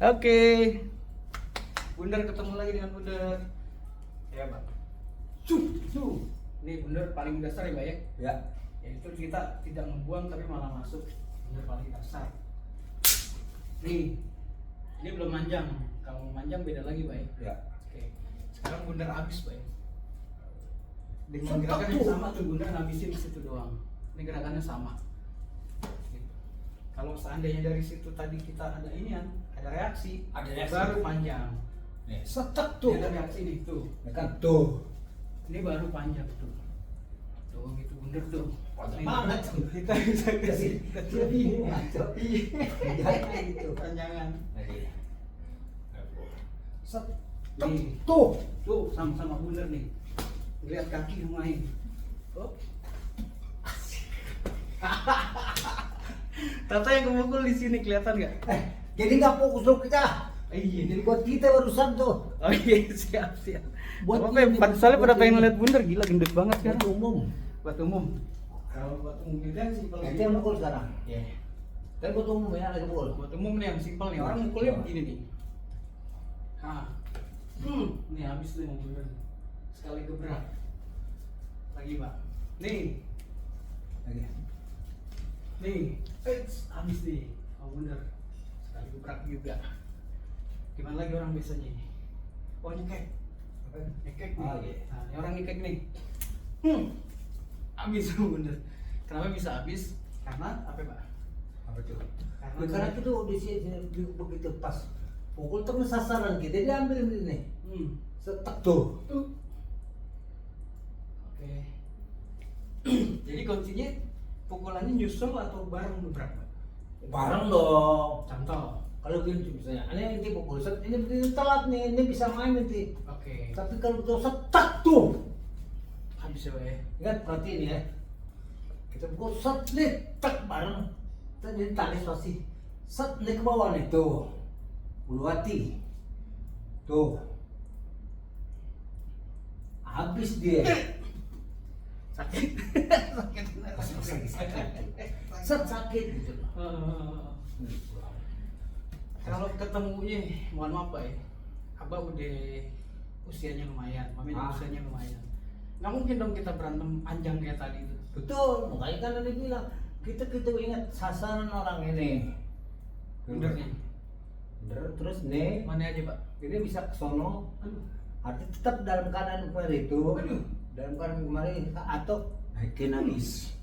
Oke. Bundar ketemu lagi dengan Bundar. Ya, Pak. Ini Bundar paling dasar ya, Pak ya? Ya. Yaitu kita tidak membuang tapi malah masuk. Bundar paling dasar. Nih. Ini belum manjang. Kalau manjang beda lagi, Pak ya? Ya. Oke. Sekarang Bundar habis, Pak ya? Dengan gerakan yang sama tuh Bundar ngabisin situ doang. Ini gerakannya sama. Gitu. Kalau seandainya dari situ tadi kita ada inian, ada reaksi, baru panjang. Nih, setek tuh. Dia ada reaksi nih tuh. Ya kan tuh. Ini baru panjang tuh. Tuh gitu Bundar tuh. Panjang Nih, banget. Kita bisa kasih Lebih ngaco. Jangan gitu. panjangan. Setek Nih. tuh. Tuh sama-sama Bundar nih. Lihat kaki yang main. Oh. Tata yang kemukul di sini kelihatan nggak? Jadi nggak fokus dong kita. Iya. Jadi buat kita barusan tuh. Oh iya siap. Buat Apa ya? Soalnya pada pengen ini. lihat Bundar gila gendut banget kan? Buat umum. Buat umum. Kalau buat umum itu yang simpel. Nanti yang mukul sekarang. Iya. Tapi buat umum ya lagi mukul. Buat umum nih yang simpel nih. Orang mukulnya begini nih. Nih habis tuh yang Bundar. Sekali gebrak. Lagi Pak. Nih. Lagi. Nih. Habis nih. Oh Bundar. Sekali gebrak juga. Gimana lagi orang biasanya? Oh nyekek. Nyekek nih. Oh, iya. Nah, ini orang nyekek nih. Habis Bundar. Kenapa bisa habis? Karena apa Pak? Apa tuh? Karena Karena itu di sini begitu pas pukul terus sasaran kita dia ambil ini. Setek tuh. Oke. Jadi kuncinya pukulannya nyusul atau bareng beberapa? Bareng dong. Contoh. Kalau gini misalnya, ini pukul set, ini begini telat nih, ini bisa main nanti. Oke. Tapi kalau betul setek tuh, Habis ya Pak ya. ingat perhatiin ya. Kita pukul set nih, tek bareng. Jadi tali pasti set nih ke bawah nih tuh, bulu hati, tuh. Habis dia. Sakit. Set sakit gitu. Kalau ketemunya, mohon maaf Pak ya, Abah udah usianya lumayan, Mami usianya lumayan. Nggak mungkin dong kita berantem panjang kayak tadi itu. Betul, makanya kan ada bilang kita ingat sasaran orang ini. Bener nih. Bener, terus nih, Mana aja Pak? ini bisa ke sono, Aduh. arti tetap dalam keadaan kemarin itu, Aduh. dalam keadaan kemarin atau naikin habis,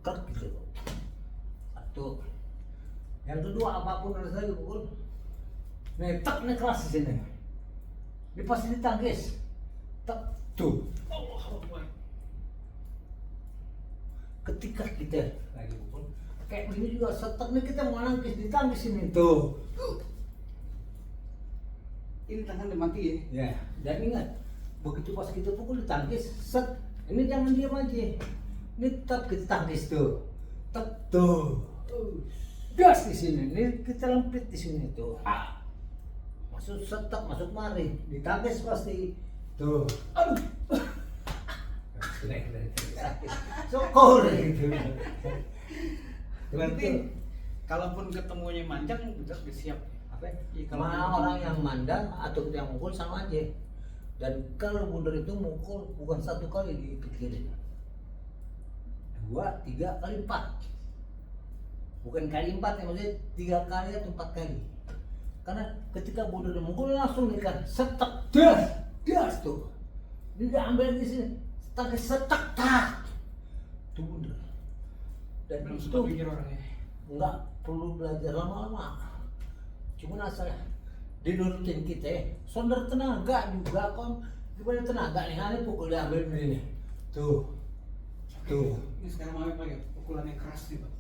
krek gitu. Satu. Yang kedua apapun harus lagi pukul. Nih, tek nih keras di sini. Ini pasti ditangkis. Tek tuh. Allah Akbar. Ketika kita lagi pukul kayak begini juga setek nih kita mau nangkis ditangkis ini tuh. Ini tangan udah mati ya? Ya, dan ingat begitu pas kita pukul ditangkis set ini jangan diam aja. Ini tetap kita tangkis tuh. Tek tuh. Gas di sini. Ini kita lempit di sini tuh. Masuk setek masuk mari ditangkis pasti tuh. Aduh. Sokor gitu. Berarti kalaupun ketemunya manjang udah siap. Apa? Iya, kalau Mau ketemu- orang yang mandang atau yang mukul sama aja. Dan kalau Bundar itu mukul bukan satu kali dipikirin, 2, 3 kali 4. Bukan kali 4 ya, maksudnya 3 kali atau 4 kali. Karena ketika Bundar mukul langsung nih kan setek das tuh. Dia ambil di sini. Tapi setek tak. Itu Bundar. Dan Belum itu sempat pikir orangnya. nggak perlu belajar lama-lama. Cuma asal dinurutin kita ya. Sonder tenaga juga kan. Gimana tenaga nih? Ini pukul diambil begini. Tuh. Tuh. Ini sekarang Mami pakai pukulannya keras nih Pak.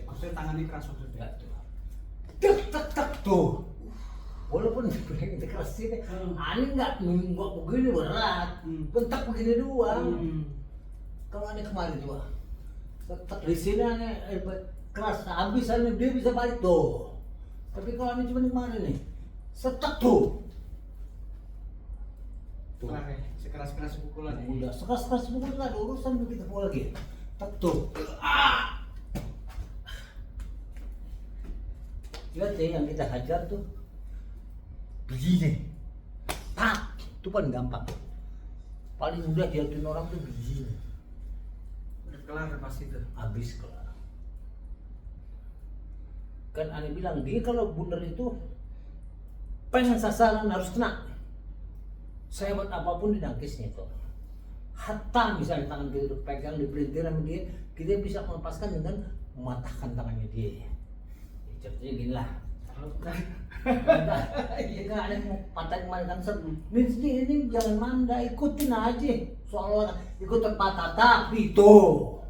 Maksudnya tangannya keras maksudnya. Enggak tuh. Tek tek tek tuh. Walaupun kita keras ini, ini nggak begini berat. Bentak begini doang. Kalau ini kemarin juga. Tek di sini aneh keras habis aneh dia bisa balik tuh. Tapi kalau ini cuma kemarin nih. Setek tuh. Keras ya, sekeras-keras pukulan ya. Udah sekeras pukul nggak ada urusan begitu pukul lagi. Tek tuh. Lihat ya yang kita hajar tuh. begini, tak, itu paling gampang. Paling mudah jatuhin orang tuh begini, Udah kelar pasti itu. habis kelar. Kan aneh bilang dia kalau bundar itu pengen sasaran harus kena. Sehebat apapun ditangkisnya itu. Hatta misalnya tangan kita pegang dipelintir sama dia, kita bisa melepaskan dengan mematahkan tangannya dia. Contohnya gini lah. Iya kan ada yang mau patahin kemarin kan seru. Ini jangan manda, ikutin aja. Soalnya ikut terpatah tapi tuh.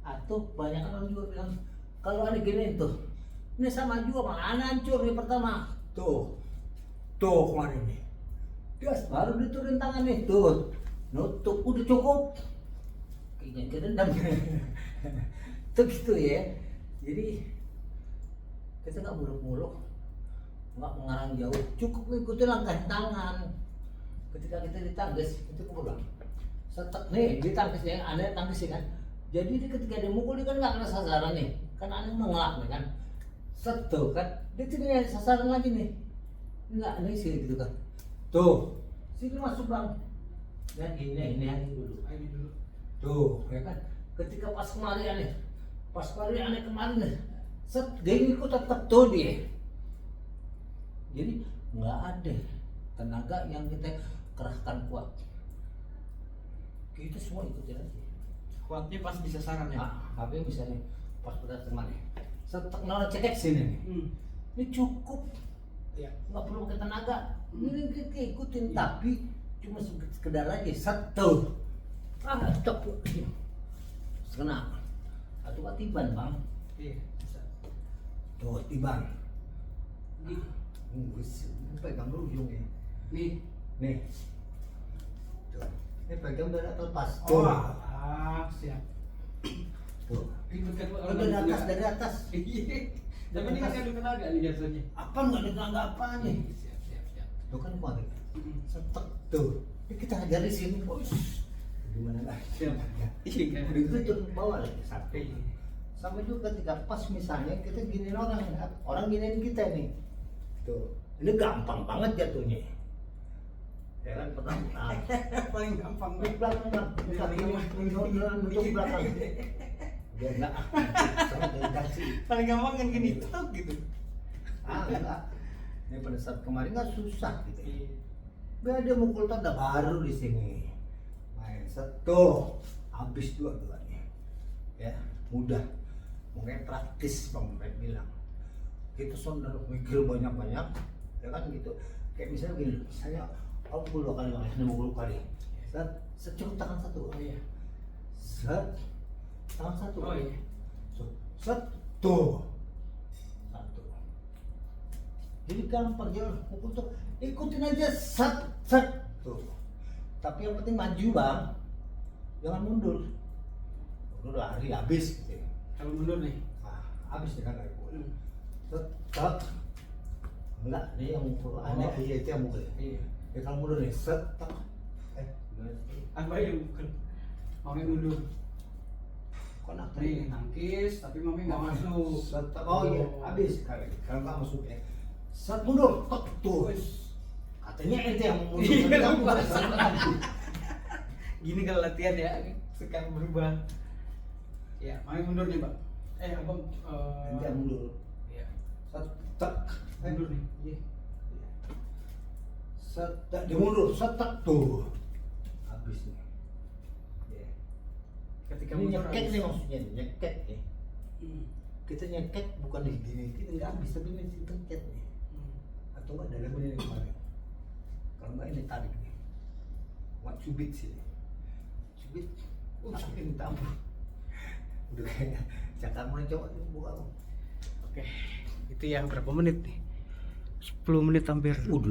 Atau banyak orang juga bilang kalau ada gini tuh, ini sama juga malah hancur nih pertama. Tuh kemarin nih. Gas baru diturunin tangan nih tuh. Nutup udah cukup. Kayaknya kerendam. Tuh gitu ya. Jadi kita nggak muluk-muluk, nggak mengarang jauh, cukup ikuti langkah tangan. Ketika kita ditangkis itu pulang. Setek nih ditangkis yang aneh tangkis kan. Jadi dia ketika dia mukul dia kan nggak kena sasaran nih, kan aneh mengelak nih kan. Setuh kan, dia tidak ada sasaran lagi nih. Nggak aneh sih gitu kan. Tuh, sini masuk bang. Dan ini dulu. Ini dulu. Tuh, ya kan. Ketika pas kemarin aneh kemarin nih. Set, dia ikut tetap tuh dia. Jadi nggak ada tenaga yang kita kerahkan kuat. Kita semua ikutin aja. Kuatnya pas di sasaran ya. Tapi misalnya pas pada teman nih, setek nol cekek sini nih. Ini cukup. Iya. Nggak perlu pakai tenaga. Ini kita ikutin tapi cuma sekedar aja satu. Tek. Kena. Atau ketiban bang. Iya. Bisa. Tuh, tiban. Ini pegang dulu ujungnya. Nih. Nih. Tuh. Ini pegang udah terlepas. Oh, Tuh. siap. Tuh. Ribet kan Pak, Oh, dari atas. Iya. Tapi ini kan ada tenaga nih jatuhnya. Apa nggak ada tenaga apa nih? Siap. Tuh kan kemarin. Setek tuh. Ini kita ajar di sini. Gimana lah? Siap. Iya kan. Udah itu turun bawah lagi sampai. Iya. Sama juga ketika pas misalnya kita giniin orang giniin kita nih. Tuh. Ini gampang banget jatuhnya. Ya kan pertama. Paling gampang Di Pak. belakang bang. Bentuk belakang. Dia enggak sama delegasi. Paling gampang kan gini tuh gitu. Enggak. Ini pada saat kemarin nggak susah gitu. Iya. Biar dia mukul tanda baru di sini. Main satu, habis dua-duanya. Ya, mudah. Mungkin praktis Bang Mehmet bilang. Kita saudara mikir banyak-banyak, ya kan gitu. Kayak misalnya gini, misalnya aku 2 kali makan, 50 kali. Secukup tangan satu. Oh iya. Tangan satu. Oh iya. Satu. Jadi gampang jalan pukul tuh, ikutin aja tuh. Tapi yang penting maju bang, jangan mundur. Mundur lari habis gitu. Kalau mundur nih. Habis ya kan lari pukul. Set. Enggak, ini yang mukul. Aneh iya itu yang mukul. Iya. Ya kalau mundur nih set. Apa yang mukul? Mami mundur. Kok nak Nih nangkis tapi mami nggak masuk. Set. Oh iya, habis kalau nggak masuk ya. Set mundur, tuh. Katanya ente yang mau mundur. Iya, Kamu lupa. pada saat lagi. Gini kalau latihan ya, sekarang berubah. Ya, mami mundur nih Pak. Abang. Ente yang mundur. Iya. Set. Mundur nih. Iya. Set. Dia mundur, setek tuh. Habis nih. Ya. Ketika Ini mundur nyeket habis. nih maksudnya, nyeket ya. Hmm. Kita nyeket bukan di gini, kita nggak habis tapi ini nyeket nih. Atau nggak dalam ini kemarin. Kalau nggak ini tarik nih. Wah cubit sih. Cubit. Tapi ini tambah. Udah kayaknya cakar mulai coba buka. Oke. Itu ya berapa menit nih? 10 menit hampir.